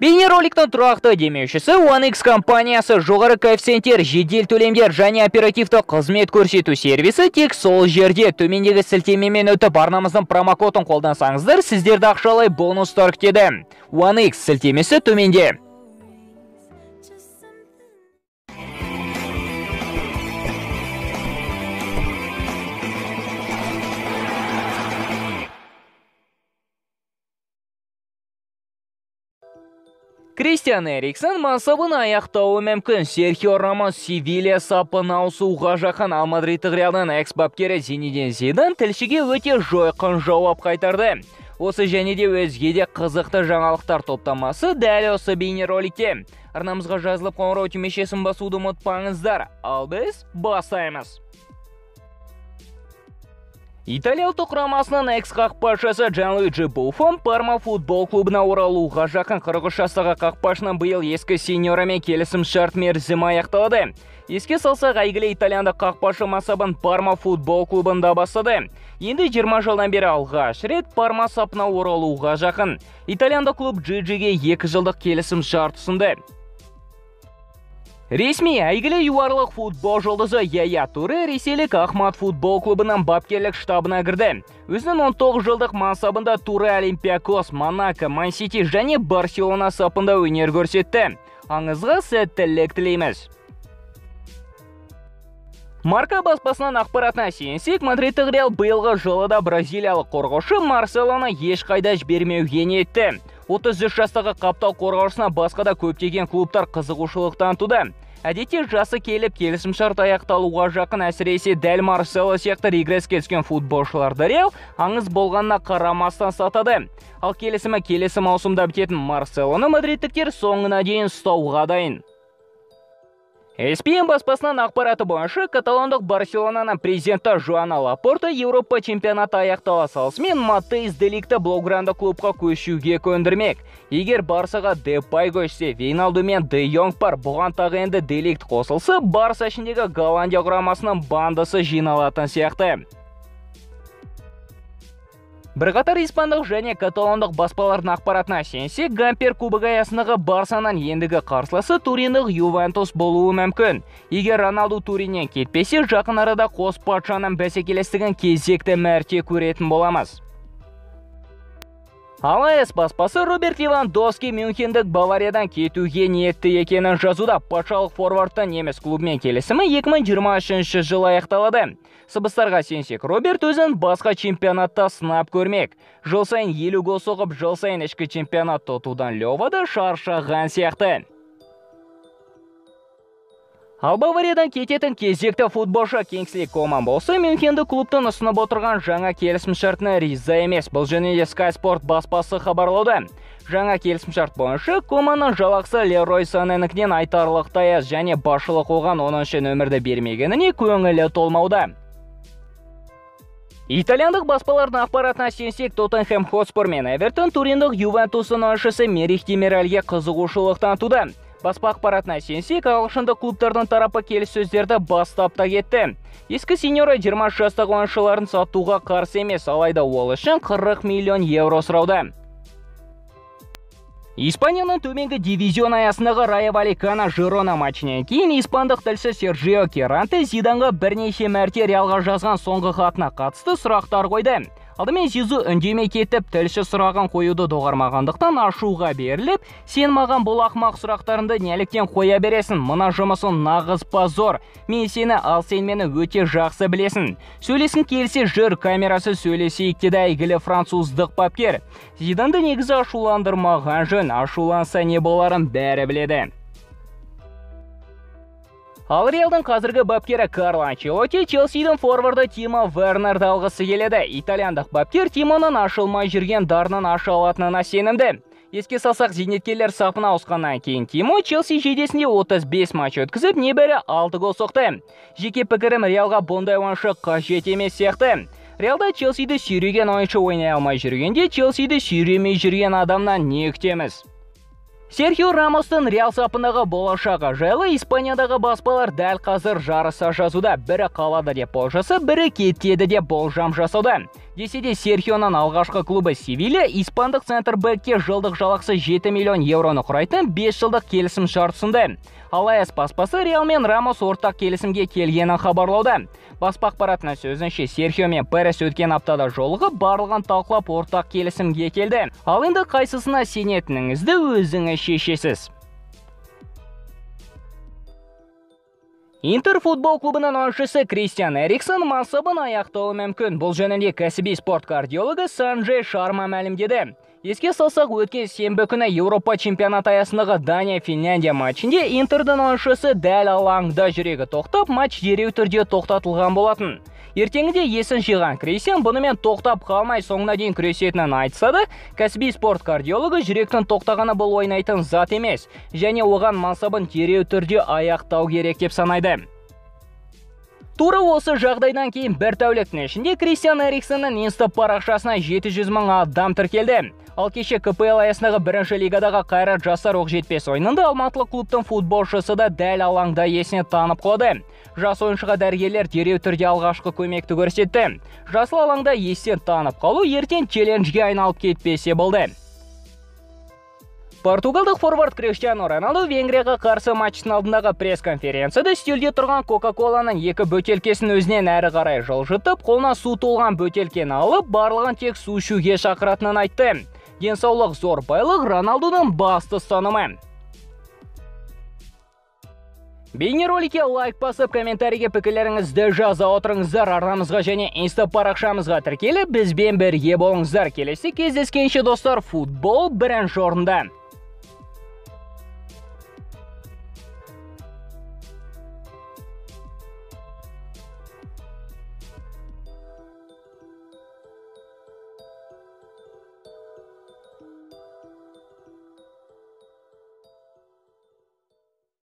Бейнероликтің тұрақты демеушісі OneX компаниясы жоғары коэффициенттер, жедел төлемдер және оперативті қызмет көрсету сервисі тек сол жерде. Төмендегі сілтемемен өтіп арнамыздың промокодын қолдансаңыздар, сіздерді ақшалай бонустар күтеді. OneX сілтемесі төменде. Кристиан Эриксон мансабын аяқтауы мүмкін. Серхио Рамос Севилья сапына ауысуға жақын. Ал Мадридтік Реалдың экс-бапкері Зинедин Зидан тілшіге өте жойқын жауап қайтарды. Осы және де өзге де қызықты жаңалықтар топтамасы дәл осы бейнероликте. Арнамызға жазылып қоңырау түймешесін басуды ұмытпаңыздар. Ал біз бастаймыз. Италиялық құрамасының экс-қақпашысы Джанлуиджи Буффон Парма футбол клубына оралуға жақын. 43 жастағы қақпашының биыл ескі сеньорамен келісім шарт мерзімі аяқталды. Еске салсақ, әйгілі итальяндық қақпашы мансабын Парма футбол клубында бастады. Енді 20 жылдан бері алғаш рет Парма сапына оралуға жақын. Итальяндық клуб Джиджиге 2 жылдық келісім шарт ұсынды. Ресми әйгілі юарлық футбол жұлдызы Яя Туре ресейлік Ахмат футбол клубының бапкерлік штабына кірді. Өзінің 19 жылдық мансабында Туре Олимпиакос, Монако, Ман-Сити және Барселона сапында өнер көрсетті. Аңызға сәттілік тілейміз. Марка баспасынан ақпаратына сүйенсек, Мадридтік Реал биылғы жылыда бразилиялық қорғаушы Марселоны ешқайда жібермеуге ниетті. 33 жастағы қаптал қорғаушысына басқа да көптеген клубтар қызығушылық танытуда. Әдетте жасы келіп келісімшарт аяқталуға жақын, әсіресе дәл Марсело сияқты регресске түскен футболшыларды Реал аңыз болғанына қарамастан сатады. Ал келісімі келесі маусымда бітетін Марселоны мадридтіктер соңына дейін ұстауға дайын. ESPN баспасынан ақпараты бойынша каталондық Барселонаның президенті Жоана Лапорта Еуропа чемпионаты аяқтала салысымен Матеис де Лигті блаугранды клубқа көшуге көндірмек. Егер Барсаға Депай көшсе, Вейналду мен Де Йонг бар, бұған тағы енді де Лигт қосылса, Барса ішіндегі Голландия құрамасының бандысы жиналатын сияқты. Бірқатар испандық және каталондық баспалардың ақпаратына сүйенсек, Гампер кубогы аясындағы Барсаның ендігі қарсыласы Туриндік Ювентус болуы мүмкін. Егер Роналду Туриннен кетпесе, жақын арада қос патшаның бәсекелестігін кезекті мәрте көретін боламыз. Ал AS баспасы Роберт Левандовски Мюнхендік Бавариядан кетуге ниетті екенін жазуда. Патшалық форвардтың неміс клубымен келісімі 2023 жыл аяқталады. Сыбыстарға сенсек, Роберт өзін басқа чемпионатта сынап көрмек. Жыл сайын 50 гол соғып, жыл сайын ішкі чемпионат ұтудан Левада шаршаған сияқты. Ал Бавариядан кететін кезекті футболшы Кингсли Коман болса, Мюнхенді клубтың ұсынып отырған жаңа келісімшартына риза емес. Бұл жөнінде Sky Sport баспасы хабарлауда. Жаңа келісімшарт бойынша Команның жалақысы Лерой Саненікінен айтарлықтай аз және басшылық оған 10-шы нөмірді бермегеніне көңілі толмауда. Итальяндық баспалардың ақпаратына сүйенсек, Тоттенхэм Хотспур мен Эвертон Туриндік Ювентустың ойыншысы Мерих Демиральге қызығушылық танытуда. Баспа ақпаратына сүйенсек, ағылшындық клубтардың тарапы келіссөздерді бастап та кетті. Ескі сеньора 20 жастағы ойыншыларын сатуға қарсы емес, алайда ол үшін 40 миллион евро сұрауда. Испанияның төменгі дивизион аясындағы Райо Валлекано Жирона матчінен кейін испандық тілші Сержио Керанте Зиданға бірнеше мәрте Реалға жазған соңғы хатына қатысты сұрақтар қойды. Алдымен Зизу үндемей кетіп, тілші сұрағын қоюды доғармағандықтан ашуға беріліп, сен маған бұл ақмақ сұрақтарынды неліктен қоя бересің, мына жұмысын нағыз позор, мен сені, ал сен мені өте жақсы білесің. Сөйлесін келсе жүр, камерасы сөйлесейік деді әйгілі француздық бапкер. Зиданды негізі ашуландырмаған жөн, ашуланса не боларын бәрі біледі. Ал Реалдың қазіргі бапкері Карло Анчелотти Челсидің форварды Тимо Вернерді алғысы келеді. Итальяндық бапкер Тимоның ашылмай жүрген дарынын аша алатынына сенімді. Еске салсақ, зейнеткерлер сапына ауысқаннан кейін Тимо Челси жейдесінде 35 матч өткізіп, небәрі 6 гол соқты. Жеке пікірім, Реалға бұндай ойыншы қажет емес сияқты. Реалда Челсиді сүйреген ойыншы ойнай алмай жүргенде, Челсиді сүйремей жүрген адамнан не күтеміз? Серхио Рамостың Реал сапындағы болашағы жайлы Испаниядағы баспалар дәл қазір жарыса жазуда. Бірі қалады деп болжаса, бірі кетеді деп болжам жасауда. Десе де Серхионың алғашқы клубы Севилья испандық центр-бэкке жылдық жалақысы 7 миллион евроны құрайтын 5 жылдық келісім шарт ұсынды. Ал АС баспасы Реал мен Рамос ортақ келісімге келгенін хабарлауда. Баспа ақпаратының сөзінше Серхио мен Перес өткен аптада жолығып барлығын талқылап ортақ келісімге келді. Ал енді қайсысына сенетініңізді өзіңіз шешесіз. Интер футбол клубының ойыншысы Кристиан Эриксон мансабын аяқтауы мүмкін. Бұл жөнінде кәсіби спорт кардиологы Санджей Шарма мәлімдеді. Еске салсақ, өткен сенбі күні Еуропа чемпионаты аясындағы Дания-Финляндия матчінде Интердің ойыншысы дәл алаңда жүрегі тоқтап, матч дереу түрде тоқтатылған болатын. Ертеңінде есін жиған Кристиан бұнымен тоқтап қалмай соңына дейін күресетінін айтса да, кәсіби спорт кардиологы жүректің тоқтағаны бұл ойнайтын зат емес, және оған мансабын дереу түрде аяқтау керек деп санайды. Тура осы жағдайдан кейін бір тәуліктің ішінде Кристиан Эриксонның инста парақшасына 700 мың адам тіркелді. Ал кеше КПЛ аясындағы бірінші лигадағы қайрат жастар оқжетпес ойынында алматылық клубтың футболшысы да дәл алаңда есіне танып қалды. Жас ойыншыға дәрігерлер дереу түрде алғашқы көмекті көрсетті. Жасыл алаңда естен танып қалу ертең челленджге айналып кетпесе болды. Португалдық форвард Криштиану Роналду Венгрияға қарсы матчтың алдындағы пресс-конференцияда үстелде тұрған Кока-Коланың 2 бөтелкесін өзінен әрі қарай жылжытып, қолына су толған бөтелкені алып, барлығын тек су ішуге шақыратынын айтты. Денсаулық зор байлық Роналдудың басты ұстанымы. Бейнероликке лайк басып, комментарийге пікірлеріңізді жаза отырыңыздар. Арнамызға және инста парақшамызға тіркеліп, бізбен бірге болыңыздар. Келесі кездескенше достар, футбол бірінші орында.